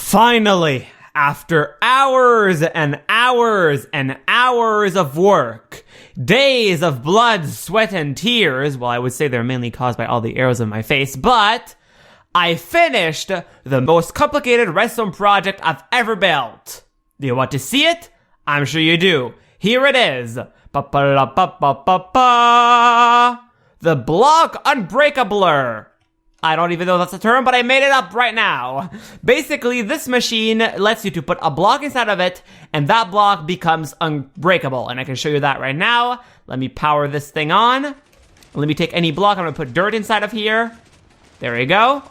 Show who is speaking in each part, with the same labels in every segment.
Speaker 1: Finally, after hours and hours and hours of work, days of blood, sweat, and tears, well, I would say they're mainly caused by all the arrows in my face, but I finished the most complicated redstone project I've ever built. Do you want to see it? I'm sure you do. Here it is. Ba-ba-da-ba-ba-ba-ba. The block unbreakabler. I don't even know that's a term, but I made it up right now. Basically, this machine lets you to put a block inside of it, and that block becomes unbreakable. And I can show you that right now. Let me power this thing on. Let me take any block. I'm going to put dirt inside of here. There we go.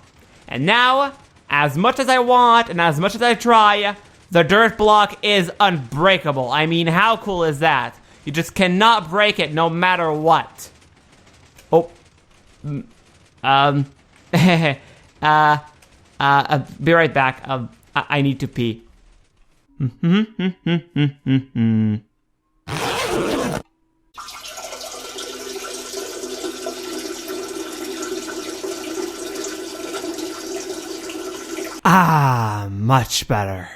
Speaker 1: And now, as much as I want and as much as I try, the dirt block is unbreakable. I mean, how cool is that? You just cannot break it no matter what. Oh. Be right back. I need to pee. Much better.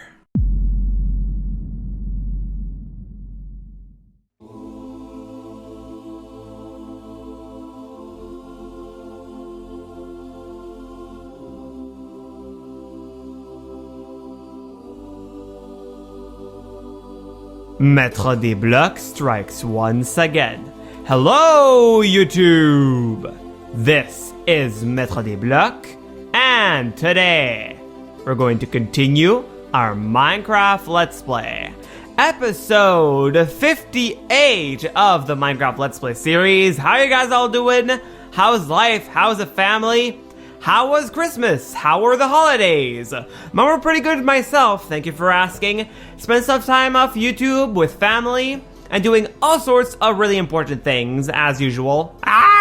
Speaker 1: MaitreDesBlocs strikes once again. Hello, YouTube! This is MaitreDesBlocs, and today we're going to continue our Minecraft Let's Play. Episode 58 of the Minecraft Let's Play series. How are you guys all doing? How's life? How's the family? How was Christmas? How were the holidays? Mine were pretty good myself, thank you for asking. Spent some time off YouTube with family and doing all sorts of really important things, as usual.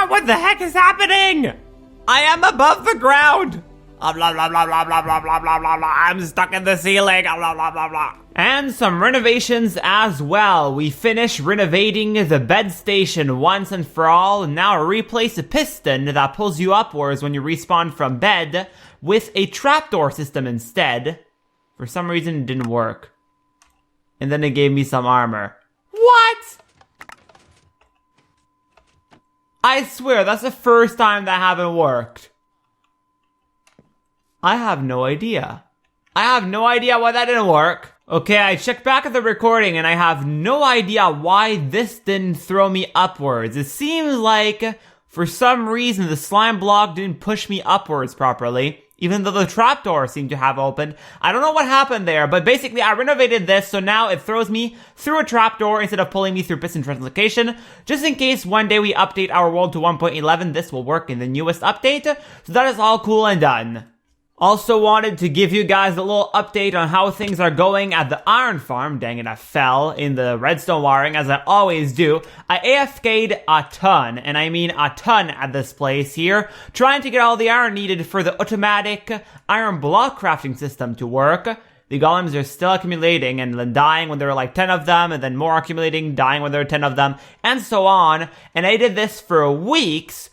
Speaker 1: What the heck is happening? I am above the ground. Blah, blah, blah, blah, blah, blah, blah, blah, blah, blah. I'm stuck in the ceiling. Blah, blah, blah, blah. And some renovations as well. We finished renovating the bed station once and for all, and now replace a piston that pulls you upwards when you respawn from bed with a trapdoor system instead. For some reason, it didn't work. And then it gave me some armor. What? I swear, that's the first time that haven't worked. I have no idea. I have no idea why that didn't work. Okay, I checked back at the recording and I have no idea why this didn't throw me upwards. It seems like, for some reason, the slime block didn't push me upwards properly, even though the trapdoor seemed to have opened. I don't know what happened there, but basically I renovated this, so now it throws me through a trapdoor instead of pulling me through piston translocation. Just in case one day we update our world to 1.11, this will work in the newest update. So that is all cool and done. Also wanted to give you guys a little update on how things are going at the iron farm. Dang it, I fell in the redstone wiring as I always do. I AFK'd a ton, and I mean a ton at this place here, trying to get all the iron needed for the automatic iron block crafting system to work. The golems are still accumulating and then dying when there are like 10 of them, and then more accumulating, dying when there are 10 of them, and so on. And I did this for weeks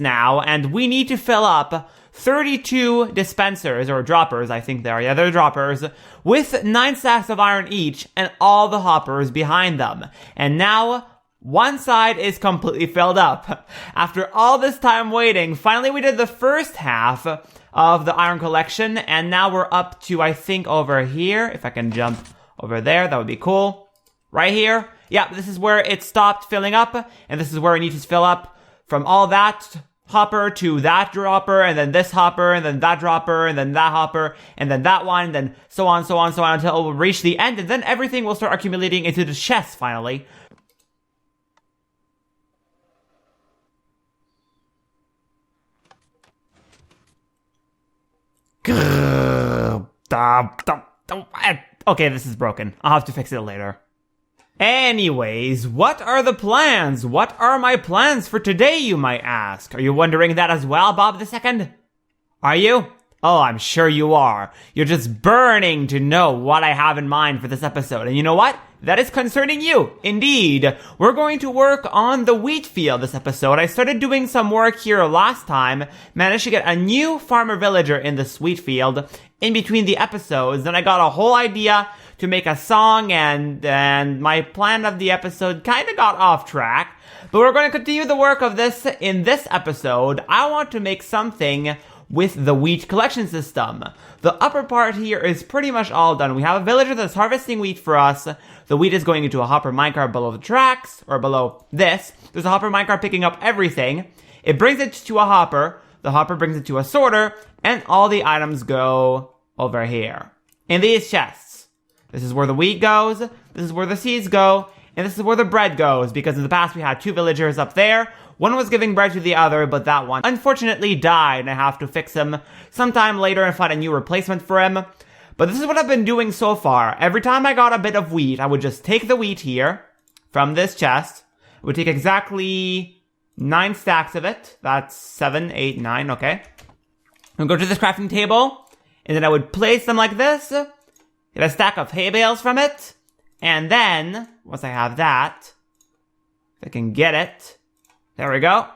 Speaker 1: now, and we need to fill up 32 dispensers, or droppers, I think they are. Yeah, they're droppers, with 9 stacks of iron each, and all the hoppers behind them. And now, one side is completely filled up. After all this time waiting, finally we did the first half of the iron collection, and now we're up to, I think, over here. If I can jump over there, that would be cool. Right here. Yeah, this is where it stopped filling up, and this is where it needs to fill up from all that hopper to that dropper, and then this hopper, and then that dropper, and then that hopper, and then that one, and then so on, so on, so on, until it will reach the end, and then everything will start accumulating into the chest, finally. Okay, this is broken. I'll have to fix it later. Anyways, what are the plans? What are my plans for today, you might ask? Are you wondering that as well, Bob II? Are you? Oh, I'm sure you are. You're just burning to know what I have in mind for this episode. And you know what? that is concerning you. Indeed, we're going to work on the wheat field this episode. I started doing some work here last time, managed to get a new farmer villager in this wheat field in between the episodes. Then I got a whole idea to make a song, and my plan of the episode kind of got off track. But we're going to continue the work of this in this episode. I want to make something with the wheat collection system. The upper part here is pretty much all done. We have a villager that's harvesting wheat for us. The wheat is going into a hopper minecart below the tracks, or below this. There's a hopper minecart picking up everything. It brings it to a hopper. The hopper brings it to a sorter, and all the items go over here in these chests. This is where the wheat goes. This is where the seeds go. And this is where the bread goes, because in the past we had 2 villagers up there. One was giving bread to the other, but that one unfortunately died, and I have to fix him sometime later and find a new replacement for him. But this is what I've been doing so far. Every time I got a bit of wheat, I would just take the wheat here from this chest. I would take exactly 9 stacks of it. That's 7, 8, 9, okay. And go to this crafting table, and then I would place them like this. Get a stack of hay bales from it. And then, once I have that, if I can get it, there we go. I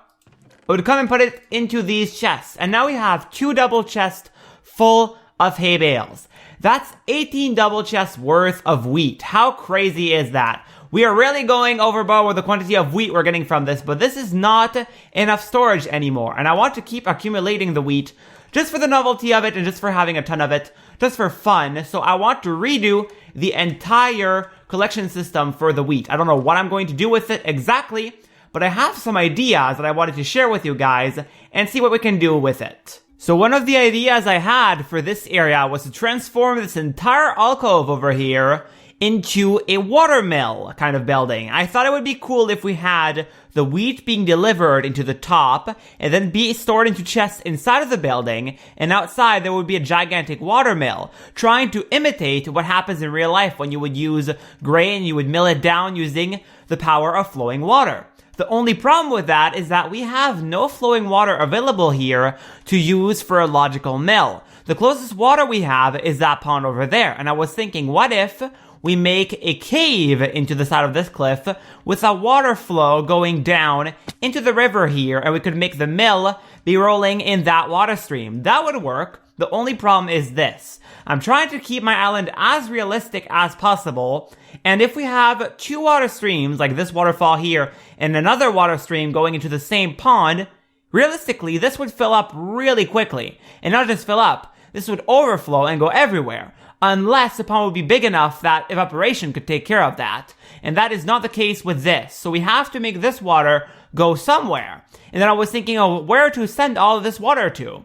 Speaker 1: would come and put it into these chests. And now we have 2 double chests full of hay bales. That's 18 double chests worth of wheat. How crazy is that? We are really going overboard with the quantity of wheat we're getting from this, but this is not enough storage anymore. And I want to keep accumulating the wheat just for the novelty of it and just for having a ton of it, just for fun. So I want to redo the entire collection system for the wheat. I don't know what I'm going to do with it exactly, but I have some ideas that I wanted to share with you guys and see what we can do with it. So one of the ideas I had for this area was to transform this entire alcove over here into a watermill kind of building. I thought it would be cool if we had the wheat being delivered into the top and then be stored into chests inside of the building, and outside there would be a gigantic watermill, trying to imitate what happens in real life when you would use grain, you would mill it down using the power of flowing water. The only problem with that is that we have no flowing water available here to use for a logical mill. The closest water we have is that pond over there, and I was thinking, what if we make a cave into the side of this cliff with a water flow going down into the river here, and we could make the mill be rolling in that water stream. That would work. The only problem is this. I'm trying to keep my island as realistic as possible, and if we have 2 water streams, like this waterfall here, and another water stream going into the same pond, realistically, this would fill up really quickly. And not just fill up, this would overflow and go everywhere. Unless the pond would be big enough that evaporation could take care of that. And that is not the case with this. So we have to make this water go somewhere. And then I was thinking of where to send all of this water to.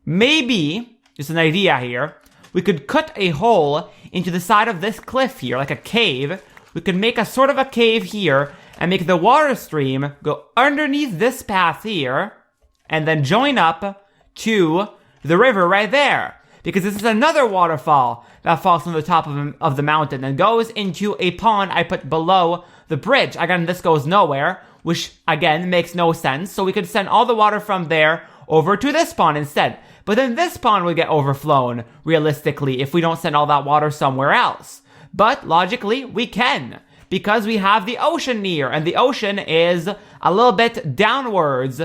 Speaker 1: Maybe, just an idea here, we could cut a hole into the side of this cliff here, like a cave. We could make a sort of a cave here and make the water stream go underneath this path here and then join up to the river right there. Because this is another waterfall that falls from the top of the mountain and goes into a pond I put below the bridge. Again, this goes nowhere, which again makes no sense. So we could send all the water from there over to this pond instead. But then this pond would get overflown, realistically, if we don't send all that water somewhere else. But logically, we can, because we have the ocean near, and the ocean is a little bit downwards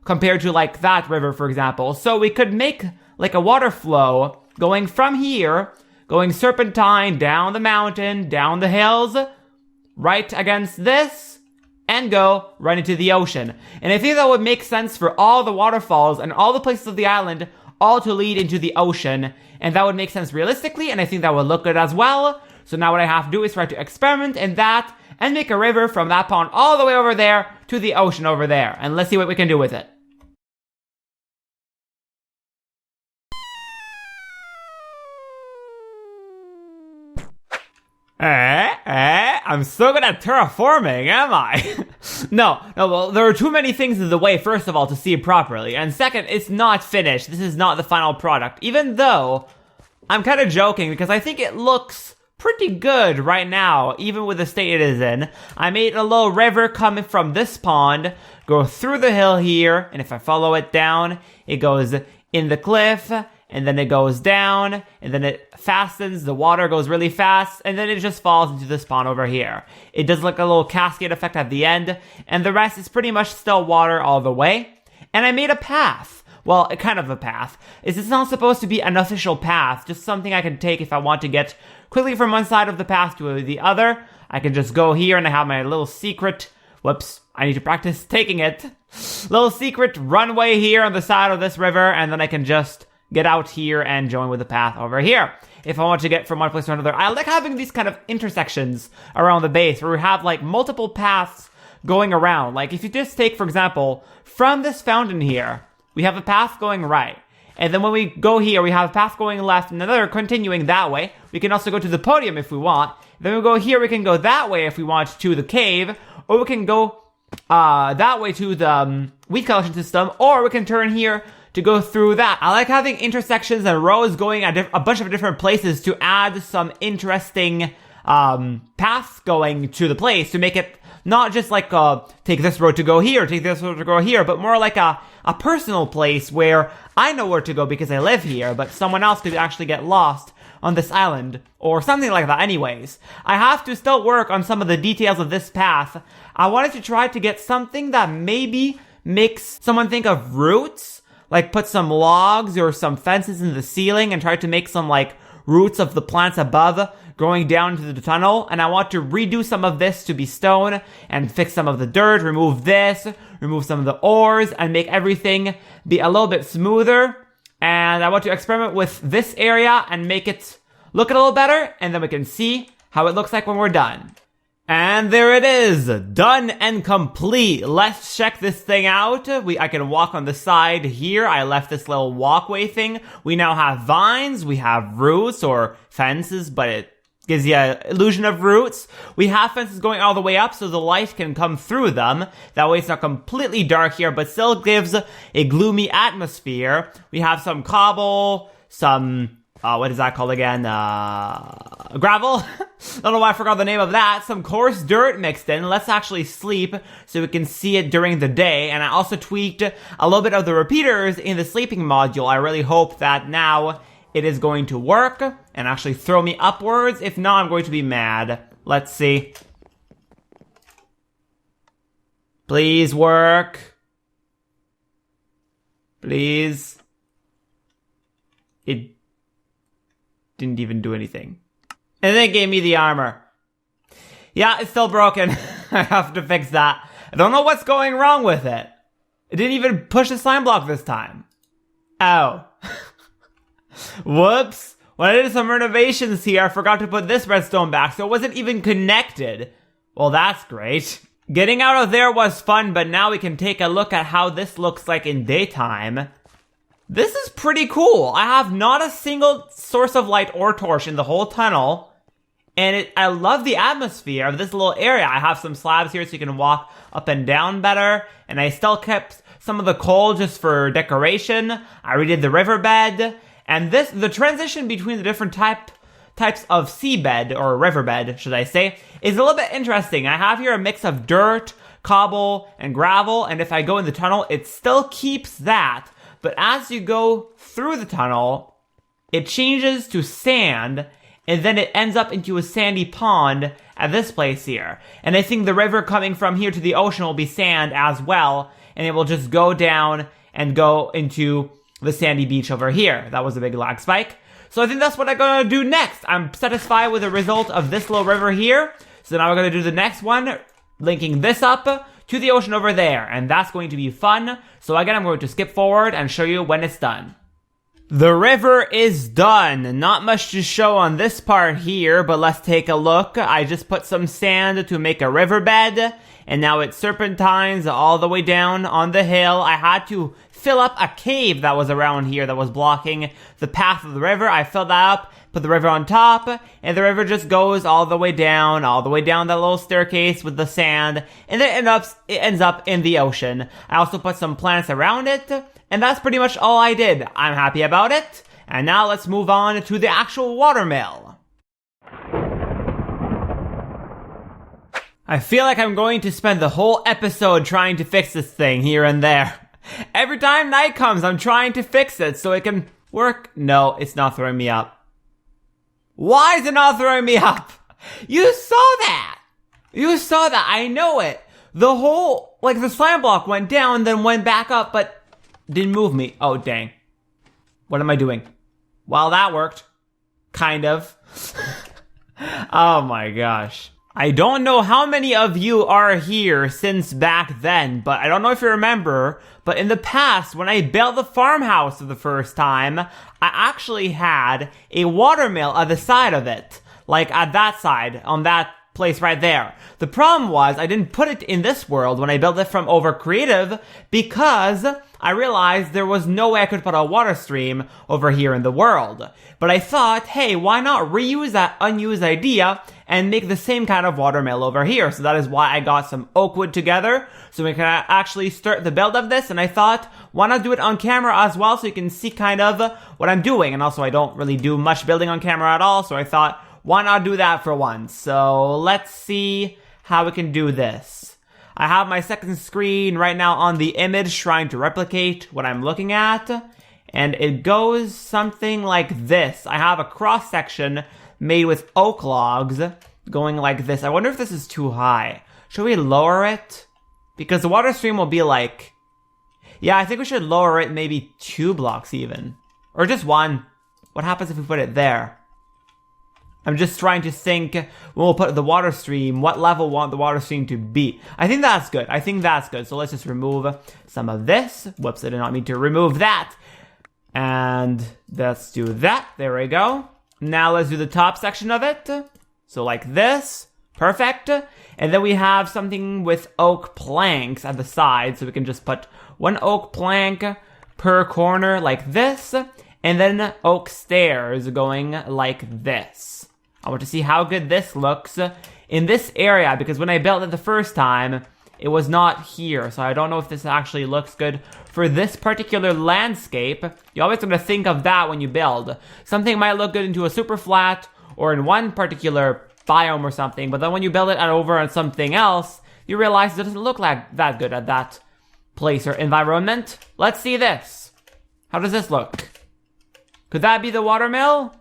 Speaker 1: compared to like that river, for example. So we could make like a water flow going from here, going serpentine down the mountain, down the hills, right against this, and go right into the ocean. And I think that would make sense for all the waterfalls and all the places of the island all to lead into the ocean. And that would make sense realistically, and I think that would look good as well. So now what I have to do is try to experiment in that and make a river from that pond all the way over there to the ocean over there. And let's see what we can do with it. I'm so good at terraforming, am I? No, well, there are too many things in the way, first of all, to see properly. And second, it's not finished. This is not the final product. Even though, I'm kind of joking because I think it looks pretty good right now, even with the state it is in. I made a little river coming from this pond, go through the hill here, and if I follow it down, it goes in the cliff, and then it goes down, and then it fastens, the water goes really fast, and then it just falls into this pond over here. It does like a little cascade effect at the end, and the rest is pretty much still water all the way. And I made a path. Well, kind of a path. It's not supposed to be an official path, just something I can take if I want to get quickly from one side of the path to the other. I can just go here and I have my little secret, whoops, I need to practice taking it. Little secret runway here on the side of this river, and then I can just get out here and join with the path over here. If I want to get from one place to another, I like having these kind of intersections around the base where we have like multiple paths going around. Like if you just take, for example, from this fountain here, we have a path going right. And then when we go here, we have a path going left and another continuing that way. We can also go to the podium if we want. Then we go here, we can go that way if we want to the cave. Or we can go that way to the wheat collection system. Or we can turn here to go through that. I like having intersections and rows going at a bunch of different places to add some interesting paths going to the place to make it not just like take this road to go here, take this road to go here, but more like a personal place where I know where to go because I live here, but someone else could actually get lost on this island or something like that. Anyways, I have to still work on some of the details of this path. I wanted to try to get something that maybe makes someone think of roots, like put some logs or some fences in the ceiling and try to make some like roots of the plants above going down to the tunnel. And I want to redo some of this to be stone and fix some of the dirt, remove this, remove some of the ores, and make everything be a little bit smoother. And I want to experiment with this area and make it look a little better, and then we can see how it looks like when we're done. And there it is, done and complete. Let's check this thing out. I can walk on the side here. I left this little walkway thing. We now have vines, we have roots or fences, but it gives you an illusion of roots. We have fences going all the way up so the light can come through them. That way it's not completely dark here, but still gives a gloomy atmosphere. We have some cobble, some what is that called again? Gravel? Don't know why I forgot the name of that. Some coarse dirt mixed in. Let's actually sleep so we can see it during the day. And I also tweaked a little bit of the repeaters in the sleeping module. I really hope that now it is going to work and actually throw me upwards. If not, I'm going to be mad. Let's see. Please work. Please. It didn't even do anything. And then it gave me the armor. Yeah, it's still broken. I have to fix that. I don't know what's going wrong with it. It didn't even push the slime block this time. Oh. Whoops. When I did some renovations here, I forgot to put this redstone back, so it wasn't even connected. Well, that's great. Getting out of there was fun, but now we can take a look at how this looks like in daytime. This is pretty cool. I have not a single source of light or torch in the whole tunnel. And I love the atmosphere of this little area. I have some slabs here so you can walk up and down better. And I still kept some of the coal just for decoration. I redid the riverbed. And the transition between the different types of seabed, or riverbed, should I say, is a little bit interesting. I have here a mix of dirt, cobble, and gravel. And if I go in the tunnel, it still keeps that. But as you go through the tunnel, it changes to sand, and then it ends up into a sandy pond at this place here. And I think the river coming from here to the ocean will be sand as well, and it will just go down and go into the sandy beach over here. That was a big lag spike. So I think that's what I'm gonna do next. I'm satisfied with the result of this little river here. So now we're gonna do the next one, linking this up to the ocean over there, and that's going to be fun. So again, I'm going to skip forward and show you when it's done. The river is done. Not much to show on this part here, but let's take a look. I just put some sand to make a riverbed, and now it serpentines all the way down on the hill. I had to fill up a cave that was around here that was blocking the path of the river. I filled that up, put the river on top, and the river just goes all the way down that little staircase with the sand, and then it ends up in the ocean. I also put some plants around it, and that's pretty much all I did. I'm happy about it, and now let's move on to the actual watermill. I feel like I'm going to spend the whole episode trying to fix this thing here and there. Every time night comes, I'm trying to fix it so it can work. No, it's not throwing me up. Why is it not throwing me up? You saw that! You saw that, I know it. The whole, like the slime block went down, then went back up, but didn't move me. Oh, dang. What am I doing? Well, that worked. Kind of. Oh my gosh. I don't know how many of you are here since back then, but I don't know if you remember, but in the past, when I built the farmhouse for the first time, I actually had a watermill at the side of it. Like at that side, on that place right there. The problem was I didn't put it in this world when I built it from over creative because I realized there was no way I could put a water stream over here in the world. But I thought, hey, why not reuse that unused idea and make the same kind of watermill over here? So that is why I got some oak wood together so we can actually start the build of this. And I thought, why not do it on camera as well so you can see kind of what I'm doing. And also I don't really do much building on camera at all. So I thought, why not do that for once? So let's see how we can do this. I have my second screen right now on the image trying to replicate what I'm looking at. And it goes something like this. I have a cross section made with oak logs going like this. I wonder if this is too high. Should we lower it? Because the water stream will be like... Yeah, I think we should lower it maybe 2 blocks even. Or just 1. What happens if we put it there? I'm just trying to think when we'll put the water stream, what level we want the water stream to be. I think that's good. I think that's good. So let's just remove some of this. Whoops, I did not mean to remove that. And let's do that. There we go. Now let's do the top section of it. So like this. Perfect. And then we have something with oak planks at the side. So we can just put 1 oak plank per corner like this. And then oak stairs going like this. I want to see how good this looks in this area, because when I built it the first time, it was not here. So I don't know if this actually looks good for this particular landscape. You always want to think of that when you build. Something might look good into a super flat or in one particular biome or something, but then when you build it over on something else, you realize it doesn't look like that good at that place or environment. Let's see this. How does this look? Could that be the watermill?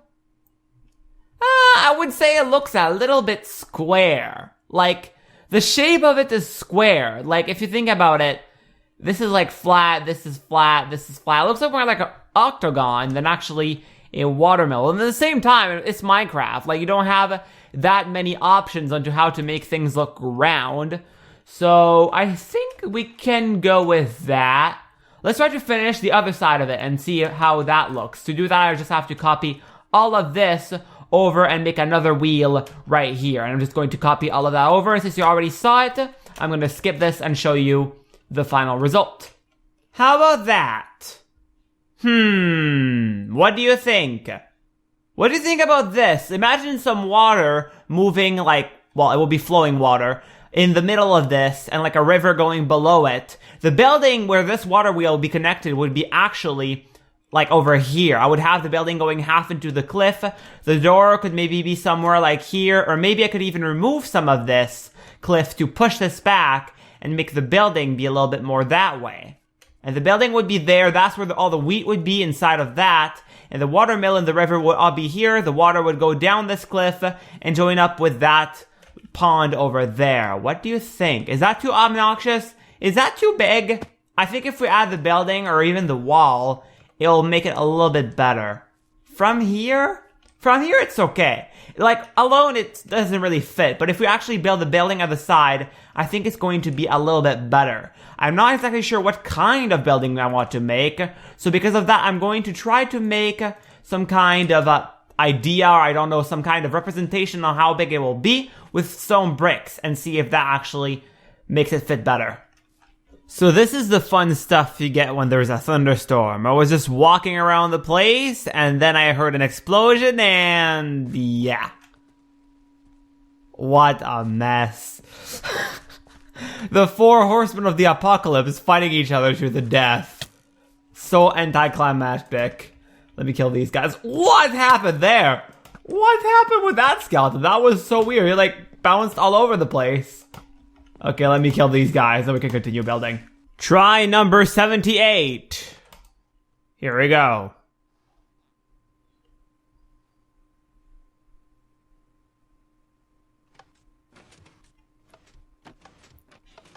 Speaker 1: I would say it looks a little bit square. Like, the shape of it is square. Like, if you think about it, this is like flat, this is flat, this is flat. It looks more like an octagon than actually a watermill. And at the same time, it's Minecraft. Like, you don't have that many options onto how to make things look round. So, I think we can go with that. Let's try to finish the other side of it and see how that looks. To do that, I just have to copy all of this over and make another wheel right here. And I'm just going to copy all of that over. And since you already saw it, I'm going to skip this and show you the final result. How about that? What do you think? What do you think about this? Imagine some water moving like, well, it will be flowing water in the middle of this and like a river going below it. The building where this water wheel will be connected would be actually like over here. I would have the building going half into the cliff. The door could maybe be somewhere like here, or maybe I could even remove some of this cliff to push this back and make the building be a little bit more that way. And the building would be there. That's where all the wheat would be inside of that. And the watermill and the river would all be here. The water would go down this cliff and join up with that pond over there. What do you think? Is that too obnoxious? Is that too big? I think if we add the building or even the wall, it'll make it a little bit better. From here it's okay. Like, alone it doesn't really fit, but if we actually build the building at the side, I think it's going to be a little bit better. I'm not exactly sure what kind of building I want to make, so because of that, I'm going to try to make some kind of idea, or I don't know, some kind of representation on how big it will be with stone bricks, and see if that actually makes it fit better. So this is the fun stuff you get when there's a thunderstorm. I was just walking around the place, and then I heard an explosion, and yeah. What a mess. The 4 horsemen of the apocalypse fighting each other to the death. So anticlimactic. Let me kill these guys. What happened there? What happened with that skeleton? That was so weird. He like bounced all over the place. Okay, let me kill these guys, then we can continue building. Try number 78. Here we go.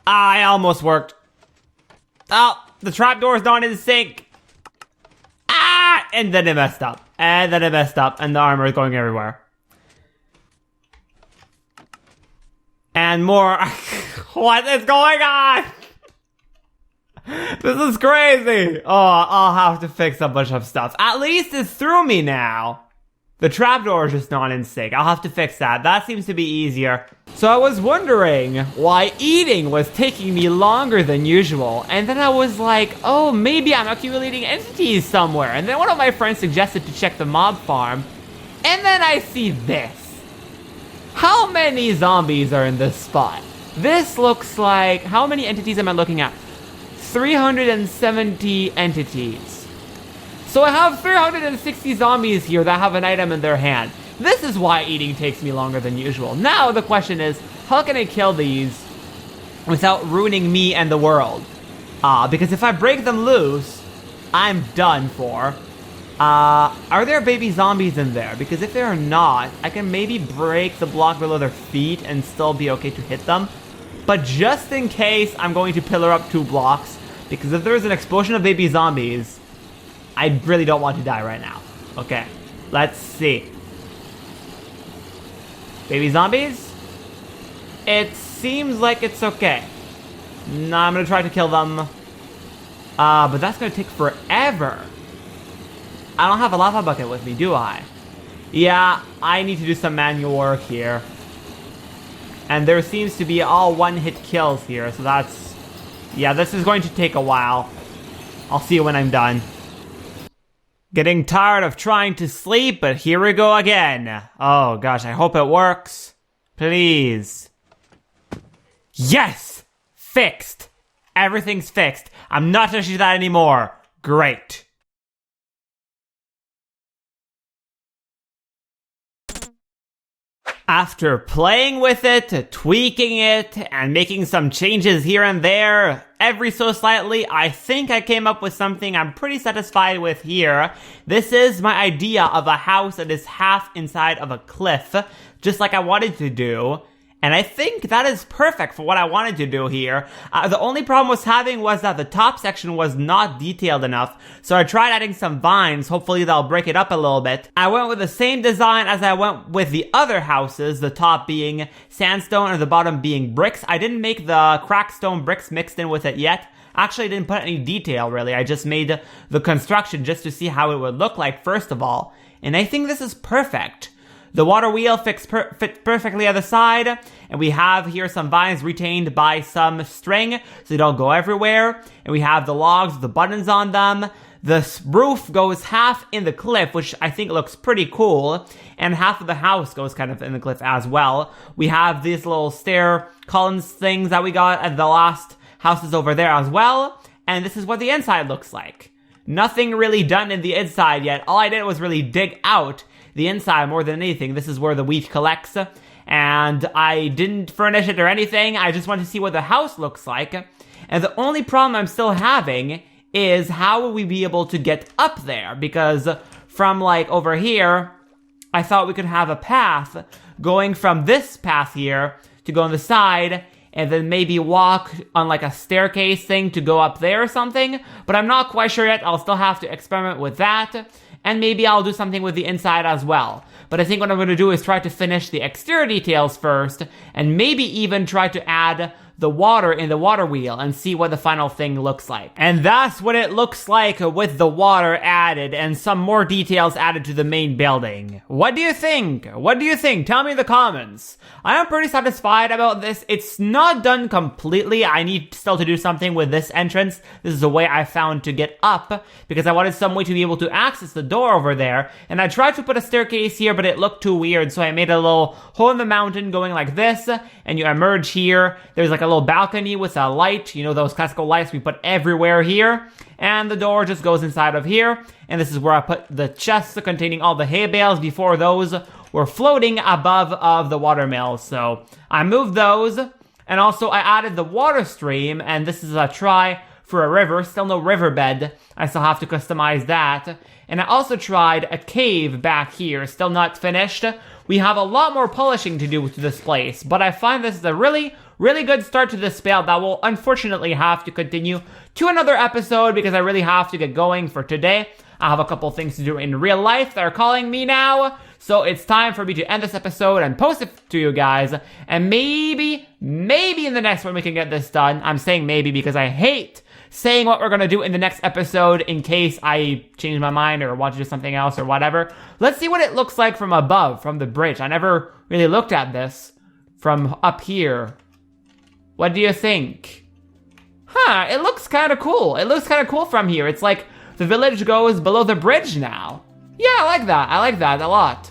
Speaker 1: I almost worked. Oh, the trapdoor's not in sync. Ah! And then it messed up. And then it messed up. And the armor is going everywhere. And more. What is going on? This is crazy. Oh, I'll have to fix a bunch of stuff. At least it's through me now. The trapdoor is just not in sync. I'll have to fix that. That seems to be easier. So I was wondering why eating was taking me longer than usual. And then I was like, oh, maybe I'm accumulating entities somewhere. And then one of my friends suggested to check the mob farm. And then I see this. How many zombies are in this spot? This looks like, how many entities am I looking at? 370 entities. So I have 360 zombies here that have an item in their hand. This is why eating takes me longer than usual. Now the question is, how can I kill these without ruining me and the world? Because if I break them loose, I'm done for. Are there baby zombies in there? Because if there are not, I can maybe break the block below their feet and still be okay to hit them. But just in case, I'm going to pillar up 2 blocks. Because if there's an explosion of baby zombies, I really don't want to die right now. Okay, let's see. Baby zombies? It seems like it's okay. No, I'm gonna try to kill them. But that's gonna take forever. I don't have a lava bucket with me, do I? Yeah, I need to do some manual work here. And there seems to be all one-hit kills here, so that's... Yeah, this is going to take a while. I'll see you when I'm done. Getting tired of trying to sleep, but here we go again. Oh gosh, I hope it works. Please. Yes! Fixed! Everything's fixed. I'm not touching that anymore. Great. After playing with it, tweaking it, and making some changes here and there, every so slightly, I think I came up with something I'm pretty satisfied with here. This is my idea of a house that is half inside of a cliff, just like I wanted to do. And I think that is perfect for what I wanted to do here. The only problem I was having was that the top section was not detailed enough. So I tried adding some vines. Hopefully they'll break it up a little bit. I went with the same design as I went with the other houses. The top being sandstone and the bottom being bricks. I didn't make the cracked stone bricks mixed in with it yet. Actually, I didn't put any detail really. I just made the construction just to see how it would look like first of all. And I think this is perfect. The water wheel fits perfectly on the side, and we have here some vines retained by some string, so they don't go everywhere. And we have the logs with the buttons on them. The roof goes half in the cliff, which I think looks pretty cool, and half of the house goes kind of in the cliff as well. We have these little stair columns things that we got at the last houses over there as well, and this is what the inside looks like. Nothing really done in the inside yet. All I did was really dig out the inside more than anything. This is where the wheat collects, and I didn't furnish it or anything. I just wanted to see what the house looks like. And the only problem I'm still having is how will we be able to get up there? Because from like over here, I thought we could have a path going from this path here to go on the side and then maybe walk on like a staircase thing to go up there or something. But I'm not quite sure yet. I'll still have to experiment with that. And maybe I'll do something with the inside as well. But I think what I'm going to do is try to finish the exterior details first, and maybe even try to add the water in the water wheel and see what the final thing looks like. And that's what it looks like with the water added and some more details added to the main building. What do you think? What do you think? Tell me in the comments. I am pretty satisfied about this. It's not done completely. I need still to do something with this entrance. This is a way I found to get up because I wanted some way to be able to access the door over there. And I tried to put a staircase here, but it looked too weird. So I made a little hole in the mountain going like this, and you emerge here. There's like a little balcony with a light, you know, those classical lights we put everywhere here, and the door just goes inside of here, and this is where I put the chests containing all the hay bales. Before those were floating above of the watermill. So I moved those, and also I added the water stream, and this is a try for a river. Still no riverbed. I still have to customize that. And I also tried a cave back here, still not finished. We have a lot more polishing to do to this place, but I find this is a really good start to this build that will unfortunately have to continue to another episode because I really have to get going for today. I have a couple things to do in real life that are calling me now, so it's time for me to end this episode and post it to you guys, and maybe in the next one we can get this done. I'm saying maybe because I hate saying what we're gonna do in the next episode in case I change my mind or want to do something else or whatever. Let's see what it looks like from above, from the bridge. I never really looked at this from up here. What do you think? Huh, it looks kind of cool. It looks kind of cool from here. It's like the village goes below the bridge now. Yeah, I like that. I like that a lot.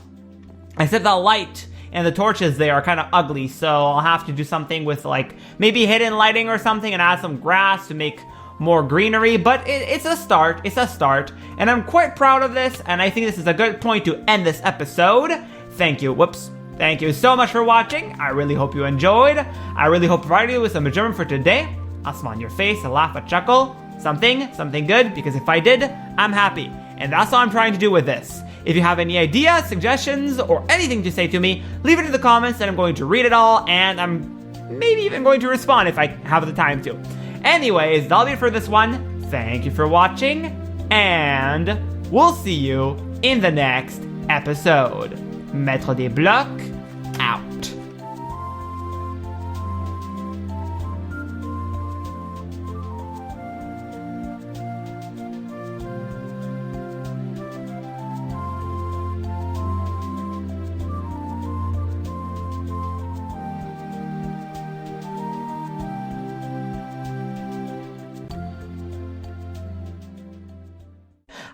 Speaker 1: Except the light and the torches there are kind of ugly, so I'll have to do something with like maybe hidden lighting or something and add some grass to make more greenery, but it's a start. It's a start, and I'm quite proud of this, and I think this is a good point to end this episode. Thank you. Whoops. Thank you so much for watching. I really hope you enjoyed. I really hope provided you with some enjoyment for today. A smile on your face, a laugh, a chuckle, something good, because if I did, I'm happy. And that's all I'm trying to do with this. If you have any ideas, suggestions, or anything to say to me, leave it in the comments and I'm going to read it all, and I'm maybe even going to respond if I have the time to. Anyways, that'll be it for this one. Thank you for watching, and we'll see you in the next episode. MaitreDesBlocs out.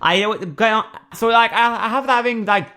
Speaker 1: I know, so like I have having like